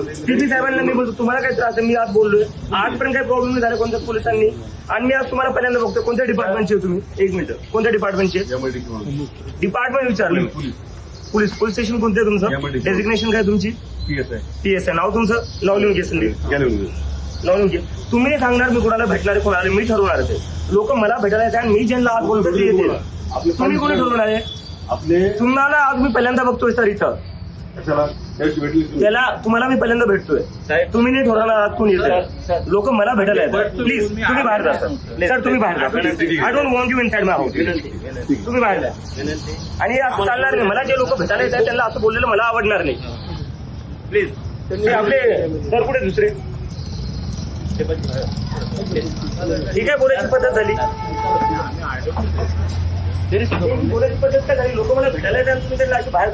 CP साहेबांना मी बोलतो तुम्हाला काय त्रास आहे, मी आज बोललोय आजपर्यंत काही प्रॉब्लेम नाही झाला कोणत्या पोलिसांनी. आणि मी आज तुम्हाला पहिल्यांदा बघतो कोणत्या डिपार्टमेंटचे तुम्ही, एक मिनिट, कोणत्या डिपार्टमेंटचे डिपार्टमेंट विचारलं. पोलीस स्टेशन कोणते तुमचं, डेजिग्नेशन काय तुमची, PSI. नाव तुमचं, नाव लिहून घे, नाव लिहून घे. तुम्ही नाही सांगणार मी कोणाला भेटणार आहे, कोणाला मी ठरवणार आहे. लोक मला भेटायला येतात आणि मी ज्यांना आज बोलतो ते येते. तुम्ही कोणी ठरवणार आहे आपले, तुम्हाला आज मी पहिल्यांदा बघतोय सर इथं, त्याला तुम्हाला मी पहिल्यांदा भेटतोय, तुम्ही नाही ठरवणार आज कोण येतं. लोक मला भेटायला येतात. प्लीज तुम्ही बाहेर जा सर, तुम्ही बाहेर जा. I don't want you inside my house. तुम्ही बाहेर जा. आणि असं चालणार नाही. मला जे लोक भेटायला येतात त्यांना असं बोललेलं मला आवडणार नाही. प्लीज. ते आपले सर कुठे दुसरे, ठीक आहे बोलायची पद्धत झाली, बोलायची पद्धत काय झाली. लोक मला भेटायला येतात, तुम्ही त्यांना बाहेर